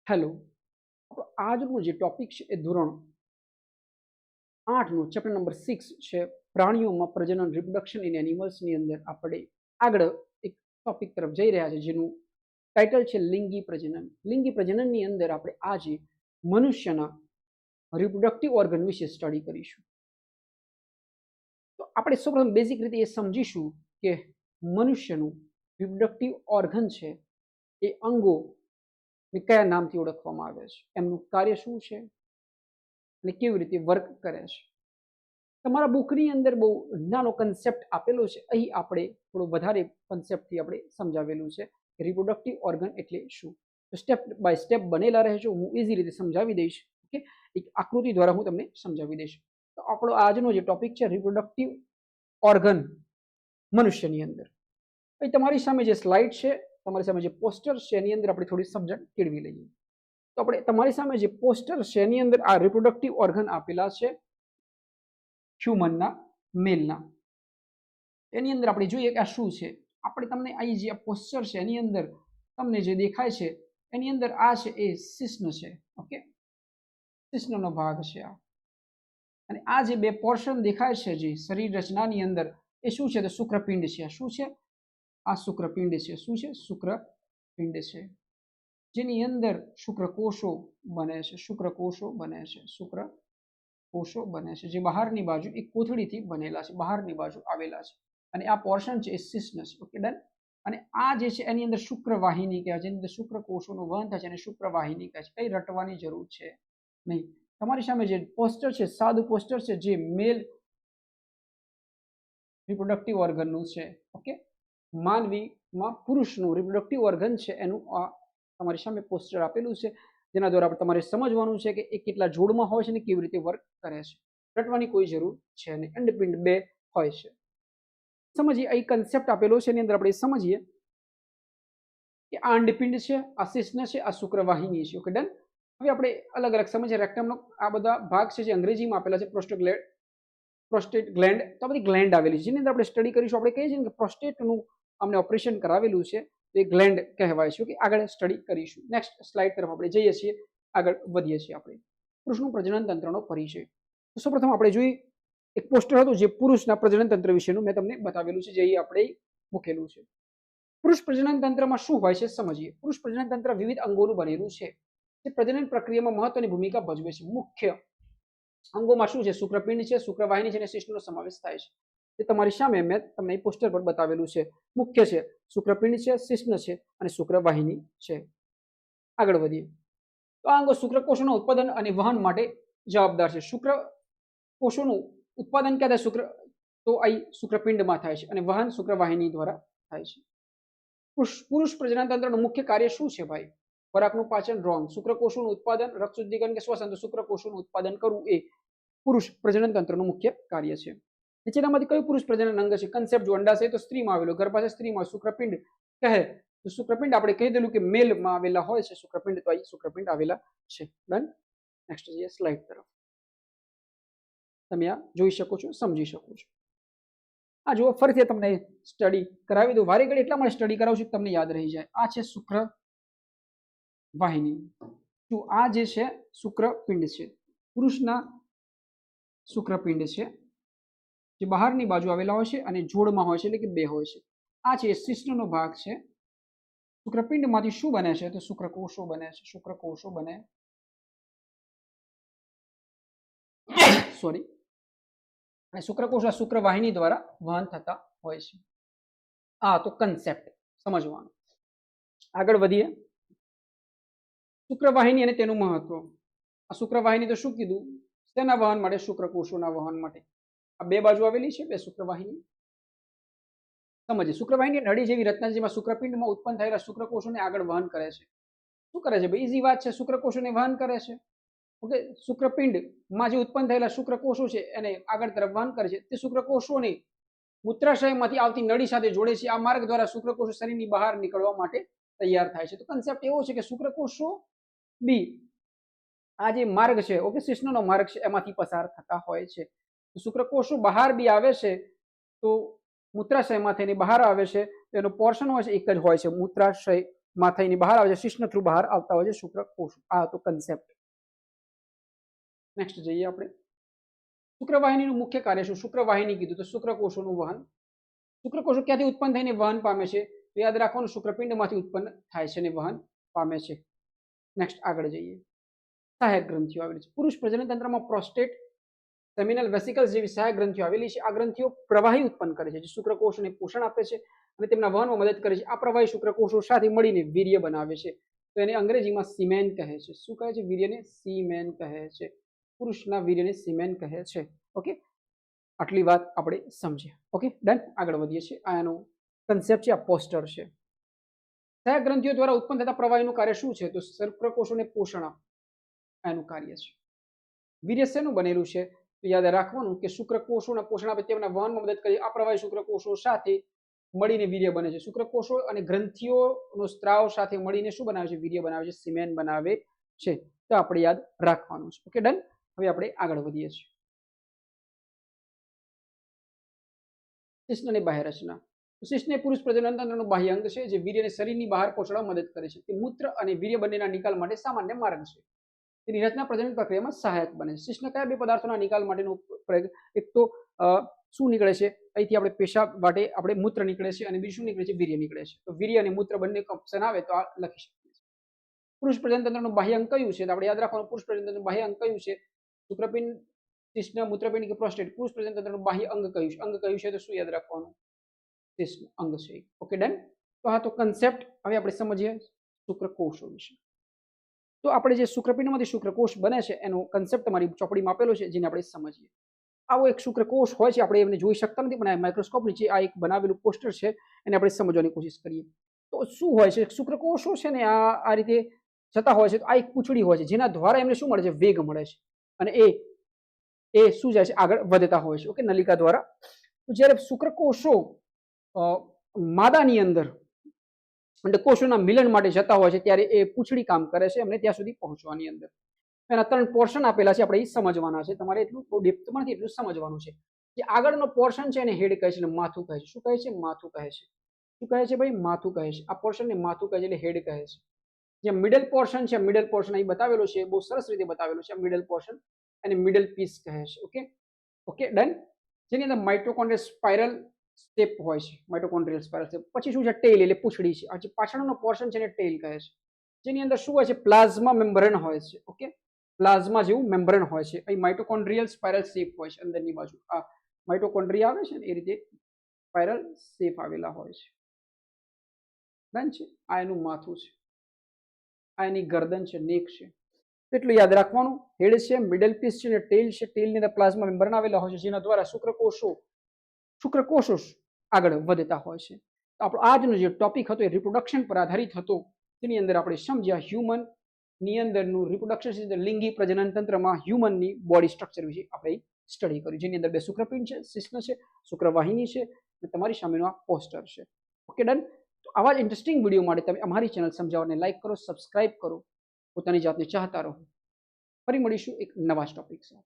Hello, આપણો આજનો જે ટોપિક છે એ ધોરણ 8નો ચેપ્ટર નંબર 6 છે પ્રાણીઓમાં પ્રજનન રિપ્રોડક્શન ઇન એનિમલ્સની અંદર આપણે આગળ એક ટોપિક તરફ જઈ રહ્યા છે જેનું ટાઇટલ છે લિંગી પ્રજનન. લિંગી પ્રજનનની અંદર આપણે આજે મનુષ્યના રિપ્રોડક્ટિવ ઓર્ગન વિશે સ્ટડી કરીશું. તો આપણે સૌપ્રથમ બેઝિક રીતે એ સમજીશું કે મનુષ્યનું રિપ્રોડક્ટિવ ઓર્ગન છે એ અંગો કયા નામથી ઓળખવામાં આવે છે, એમનું કાર્ય શું છે અને કેવી રીતે વર્ક કરે છે. તમારા બુકની અંદર બહુ નાનો કન્સેપ્ટ આપેલો છે. અહીં આપણે થોડો વધારે કન્સેપ્ટથી આપણે સમજાવેલું છે રિપ્રોડક્ટિવ ઓર્ગન એટલે શું. તો સ્ટેપ બાય સ્ટેપ બનેલા રહેજો, હું ઇઝી રીતે સમજાવી દઈશ. ઓકે, એક આકૃતિ દ્વારા હું તમને સમજાવી દઈશ. તો આપણો આજનો જે ટોપિક છે રિપ્રોડક્ટિવ ઓર્ગન મનુષ્યની અંદર. અહીં તમારી સામે જે સ્લાઇડ છે, તમારી સામે જે પોસ્ટર છે એની અંદર આપણે થોડી સમજણ કેળવી લઈએ. તો આપણે તમારી સામે જે પોસ્ટર છે એની અંદર આ રિપ્રોડક્ટિવ ઓર્ગન આપેલા છે હ્યુમનના, મેલના. એની અંદર આપણે જોઈએ કે આ શું છે. આપણે તમને અહીં જે પોસ્ટર છે એની અંદર તમને જે દેખાય છે એની અંદર આ છે એ શિશ્ન છે. ઓકે, શિશ્નનો ભાગ છે આ. અને આ જે બે પોર્શન દેખાય છે જે શરીર રચનાની અંદર એ શું છે તો શુક્રપિંડ છે. શું છે? આ શુક્રપિંડ છે. શું છે? શુક્રપિંડ છે, જેની અંદર શુક્રકોષો બને છે. શુક્રકોષો બને છે. શુક્રકોષો બને છે જે બહારની બાજુ એક કોથળીથી બનેલા છે, બહારની બાજુ આવેલા છે. અને આ પોર્શન છે એ શિશ્ન છે. Okay, done. અને આ જે છે એની અંદર શુક્રવાહિની કહેવાય, જેની અંદર શુક્રકોષોનું વહન થાય છે અને શુક્રવાહિની કહે છે. કઈ રટવાની જરૂર છે નહીં. તમારી સામે જે પોસ્ટર છે, સાદું પોસ્ટર છે જે મેલ રિપ્રોડક્ટિવ ઓર્ગનનું છે. ઓકે, માનવીમાં પુરુષનું રિપ્રોડક્ટિવ ઓર્ગન છે એનું આ તમારી સામે પોસ્ટર આપેલું છે, જેના દ્વારા તમારે સમજવાનું છે કે એ કેટલા જોડમાં હોય છે અને કેવી રીતે વર્ક કરે છે. રટવાની કોઈ જરૂર છે નહીં. અંડપિંડ બે હોય છે. સમજીએ, અહીં કન્સેપ્ટ આપેલો છે એની અંદર આપણે સમજીએ કે આ અંડપિંડ છે, આ શિશ્ન છે, આ શુક્રવાહિની છે. Okay, done. હવે આપણે અલગ અલગ સમજીએ. રેક્ટમનો આ બધા ભાગ છે જે અંગ્રેજીમાં આપેલા છે પ્રોસ્ટેટ ગ્લેન્ડ. તો આ બધી ગ્લેન્ડ આવેલી છે જેની અંદર આપણે સ્ટડી કરીશું. આપણે કહીએ છીએ કે પ્રોસ્ટેટનું અમને ઓપરેશન કરાવેલું છે તો એ ગ્લેન્ડ કહેવાય છે. કે આગળ સ્ટડી કરીશું. નેક્સ્ટ સ્લાઇડ તરફ આપણે જઈએ છીએ, આગળ વધીએ છીએ. આપણે પુરુષનું પ્રજનન તંત્રનો પરિચય. તો સૌપ્રથમ આપણે જોઈએ એક પોસ્ટર હતું જે પુરુષના પ્રજનન તંત્ર વિશેનું મેં તમને બતાવેલું છે, જે અહીં આપણે મૂકેલું છે. પુરુષ પ્રજનન તંત્રમાં શું હોય છે સમજીએ. પુરુષ પ્રજનન તંત્ર વિવિધ અંગોનું બનેલું છે જે પ્રજનન પ્રક્રિયામાં મહત્વની ભૂમિકા ભજવે છે. મુખ્ય અંગોમાં શું છે? શુક્રપિંડ છે, શુક્રવાહિની છે અને શિશ્નનો સમાવેશ થાય છે. તે તમારી સામે મેં તમને પોસ્ટર પર બતાવેલું છે. મુખ્ય છે શુક્રપિંડ છે, શિશ્ન છે અને શુક્રવાહિની છે. આગળ વધીએ. તો આ અંગો શુક્રકોષોના ઉત્પાદન અને વહન માટે જવાબદાર છે. શુક્રકોષોનું ઉત્પાદન ક્યાં થાય? તો અહીં શુક્રપિંડમાં થાય છે અને વહન શુક્રવાહિની દ્વારા થાય છે. પુરુષ પ્રજનન તંત્રનું મુખ્ય કાર્ય શું છે ભાઈ? ખોરાકનું પાચન, રોંગ. શુક્રકોષોનું ઉત્પાદન, રક્ત શુદ્ધિકરણ કે શ્વસન. તો શુક્રકોષોનું ઉત્પાદન કરવું એ પુરુષ પ્રજનન તંત્રનું મુખ્ય કાર્ય છે. નીચેનામાંથી કયું પુરુષ પ્રજનન અંગ છે? કન્સેપ્ટ જો અંડાશય તો સ્ત્રીમાં આવેલો, ગર્ભાશય સ્ત્રીમાં. શુક્રપિંડ કહે તો શુક્રપિંડ આપણે કહી દેલું કે મેલમાં આવેલા હોય છે શુક્રપિંડ, તો અહીં શુક્રપિંડ આવેલા છે. ડન. નેક્સ્ટ જઈએ સ્લાઇડ તરફ. તમે આ જોઈ શકો છો, સમજી શકો છો. આ જુઓ, ફરીથી તમને સ્ટડી કરાવી દઉં. વારે ઘડી એટલા માટે સ્ટડી કરાવું છું તમને યાદ રહી જાય. આ છે શુક્રવાહિની. તો આ જે છે શુક્રપિંડ છે, પુરુષના શુક્રપિંડ છે જે બહારની બાજુ આવેલા હોય છે અને જોડમાં હોય છે, એટલે કે બે હોય છે. આ છે શિશ્નનો ભાગ છે. શુક્રપિંડમાંથી શું બને છે? તો શુક્રકોષો બને છે. શુક્રકોષો બને, સોરી. અને શુક્રકોષો શુક્રવાહિની દ્વારા વહન થતા હોય છે. આ તો કન્સેપ્ટ સમજવાનો. આગળ વધીએ. શુક્રવાહિની અને તેનું મહત્વ. આ શુક્રવાહિની તો શું કીધું? તેના વહન માટે, શુક્રકોષોના વહન માટે. આ બે બાજુ આવેલી છે, બે શુક્રવાહિની. સમજીએ. શુક્રવાહિની નળી જેવી રચના જેમાં શુક્રપિંડમાં ઉત્પન્ન થયેલા શુક્રકોષોને આગળ વહન કરે છે. શું કરે છે ભાઈ? ઇઝી વાત છે. શુક્રકોષોને વહન કરે છે. ઓકે, શુક્રપિંડમાં જે ઉત્પન્ન થયેલા શુક્રકોષો છે એને આગળ તરફ વહન કરે છે. તે શુક્રકોષોને મૂત્રાશયમાંથી આવતી નળી સાથે જોડે છે. આ માર્ગ દ્વારા શુક્રકોષો શરીરની બહાર નીકળવા માટે તૈયાર થાય છે. તો કન્સેપ્ટ એવો છે કે શુક્રકોષો બી આ જે માર્ગ છે, ઓકે, શિશ્નનો માર્ગ છે, એમાંથી પસાર થતા હોય છે. શુક્રકોષો બહાર બી આવે છે તો મૂત્રાશયમાં થઈને બહાર આવે છે. એનો પોર્શન હોય છે એક જ હોય છે, મૂત્રાશય માં થઈને બહાર આવે છે, શિશ્ન થ્રુ બહાર આવતા હોય છે શુક્રકોષો. આ હતો કન્સેપ્ટ. નેક્સ્ટ જઈએ આપણે. શુક્રવાહિનીનું મુખ્ય કાર્ય શું? શુક્રવાહિની કીધું તો શુક્રકોષોનું વહન. શુક્રકોષો ક્યાંથી ઉત્પન્ન થઈને વહન પામે છે? તો યાદ રાખવાનું, શુક્રપિંડમાંથી ઉત્પન્ન થાય છે અને વહન પામે છે. નેક્સ્ટ આગળ જઈએ. સહાયક ગ્રંથિઓ આવેલી છે. પુરુષ પ્રજનન તંત્રમાં પ્રોસ્ટેટ, સેમિનલ વેસિકલ્સ જેવી સહાયક ગ્રંથિઓ આવેલી છે. આ ગ્રંથિઓ પ્રવાહી ઉત્પન્ન કરે છે, જે શુક્રકોષોને પોષણ આપે છે અને તેમના વહનમાં મદદ કરે છે. આ પ્રવાહી શુક્રકોષો સાથે મળીને વીર્ય બનાવે છે. તો એને અંગ્રેજીમાં સીમેન કહે છે. શું કહે છે? વીર્યને સીમેન કહે છે. પુરુષના વીર્યને સીમેન કહે છે. ઓકે, આટલી વાત આપણે સમજ્યા. Okay, done. આગળ વધીએ છીએ. આ એનો કન્સેપ્ટ છે, આ પોસ્ટર છે. સહાયક ગ્રંથિઓ દ્વારા ઉત્પન્ન થતા પ્રવાહીનું કાર્ય શું છે? તો શુક્રકોષોને પોષણ એનું કાર્ય છે. વીર્ય શેનું બનેલું છે? તો યાદ રાખવાનું કે શુક્રકોષોને પોષણ આપે, તેમના વહનમાં મદદ કરે. આ પ્રવાહી શુક્રકોષો સાથે મળીને વીર્ય બને છે. શુક્રકોષો અને ગ્રંથિઓનો સ્ત્રાવ સાથે મળીને શું બનાવે છે? વીર્ય બનાવે છે, સિમેન બનાવે છે. તો આપણે યાદ રાખવાનું છે. Okay, done. હવે આપણે આગળ વધીએ છીએ. શિશ્ન અને બાહ્ય રચના. શિશ્ન એ પુરુષ પ્રજનન તંત્રનું બાહ્ય અંગ છે, જે વીર્યને શરીરની બહાર પહોંચાડવામાં મદદ કરે છે. તે મૂત્ર અને વીર્ય બંનેના નિકાલ માટે સામાન્ય માર્ગ છે. તેની રચના પ્રજનન પ્રક્રિયામાં સહાયક બને છે. શિશ્ન કયા બે પદાર્થોના નિકાલ માટેનો પ્રયોગ? એક તો શું નીકળે છે? અહીંથી આપણે પેશાબ માટે આપણે મૂત્ર નીકળે છે અને બીજું શું નીકળે છે? વીર્ય નીકળે છે. તો વીર્ય અને મૂત્ર બંને ઓપ્શન આવે તો આ લખી શકીએ છીએ. પુરુષ પ્રજનન તંત્રનું બાહ્ય અંગ કયું છે? તો આપણે યાદ રાખવાનું, પુરુષ પ્રજનન તંત્રનું બાહ્ય અંગ કયું છે? શુક્રપિંડ, શિશ્ન, મૂત્રપિંડ કે પ્રોસ્ટેટ? પુરુષ પ્રજનન તંત્રનું બાહ્ય અંગ કયું છે? અંગ કયું છે? તો શું યાદ રાખવાનું? શિશ્ન અંગ છે. Okay, done. તો આ તો કન્સેપ્ટ. હવે આપણે સમજીએ શુક્રકોષો વિશે. તો આપણે જે શુક્રપિંડમાંથી શુક્રકોષ બને છે એનો કન્સેપ્ટ તમારી ચોપડીમાં આપેલો છે, જેને આપણે સમજીએ. આવો એક શુક્રકોષ હોય છે, આપણે એમને જોઈ શકતા નથી, પણ આ માઇક્રોસ્કોપ નીચે આ એક બનાવેલું પોસ્ટર છે, એને આપણે સમજવાની કોશિશ કરીએ. તો શું હોય છે? શુક્રકોષો છે ને આ રીતે જતા હોય છે. તો આ એક પૂંછડી હોય છે, જેના દ્વારા એમને શું મળે છે? વેગ મળે છે. અને એ શું જાય છે? આગળ વધતા હોય છે. ઓકે, નલિકા દ્વારા. તો જ્યારે શુક્રકોષો માદાની અંદર અને કોષોના મિલન માટે જતા હોય છે, ત્યારે એ પૂંછડી કામ કરે છે એમને ત્યાં સુધી પહોંચવાની અંદર. એના 3 પોર્શન આપેલા છે, આપણે એ સમજવાના છે. તમારે એટલું ડીપમાં નથી, એટલું સમજવાનું છે. જે આગળનો પોર્શન છે એને હેડ કહે છે અને માથું કહે છે. શું કહે છે? માથું કહે છે. શું કહે છે ભાઈ? માથું કહે છે. આ પોર્શનને માથું કહે છે, એટલે હેડ કહે છે. જે મિડલ પોર્શન છે, મિડલ પોર્શન અહીં બતાવેલો છે, બહુ સરસ રીતે બતાવેલો છે. મિડલ પોર્શન અને મિડલ પીસ કહે છે. Okay, okay, done. જેની અંદર માઇટોકોન્ડ્રિયલ સ્પાઇરલ સ્ટેપ હોય છે. માઇટોકોન્ડ્રિયલ સ્પાઇરલ સ્ટેપ. પછી શું છે? ટેલ, એટલે પૂંછડી છે. આ જે પાછળનો પોર્શન છે એને ટેલ કહે છે. જેની અંદર શું હોય છે? પ્લાઝ્મા મેમ્બ્રેન હોય છે. ઓકે, પ્લાઝ્મા જેવું મેમ્બ્રેન હોય છે. અહીં માઇટોકોન્ડ્રિયલ સ્પાઇરલ શેપ હોય છે અંદરની બાજુ. આ માઇટોકોન્ડ્રિયા આવે છે ને એ રીતે સ્પાઇરલ શેપ આવેલા હોય છે. ડન છે. આ એનું માથું છે, આ એની ગરદન છે, નેક છે. એટલું યાદ રાખવાનું. હેડ છે, મિડલ પીસ છે અને ટેલ છે. ટેલની અંદર પ્લાઝ્મા મેમ્બ્રેન આવેલા હોય છે, જેના દ્વારા શુક્રકોષો આગળ વધતા હોય છે. તો આપણો આજનો જે ટોપિક હતો એ રિપ્રોડક્શન પર આધારિત હતો. તેની અંદર આપણે સમજ્યા હ્યુમન ની અંદરનું રિપ્રોડક્શન, લિંગી પ્રજનન તંત્રમાં હ્યુમનની બોડી સ્ટ્રક્ચર વિશે આપણે સ્ટડી કર્યું, જેની અંદર 2 શુક્રપિંડ છે, શિશ્ન છે, શુક્રવાહિની છે અને તમારી સામેનો આ પોસ્ટર છે. Okay, done. તો આવા જ ઇન્ટરેસ્ટિંગ વિડીયો માટે તમે અમારી ચેનલ સમજાવવાને લાઈક કરો, સબસ્ક્રાઇબ કરો, પોતાની જાતને ચાહતા રહો. ફરી મળીશું એક નવા ટોપિક સાથે.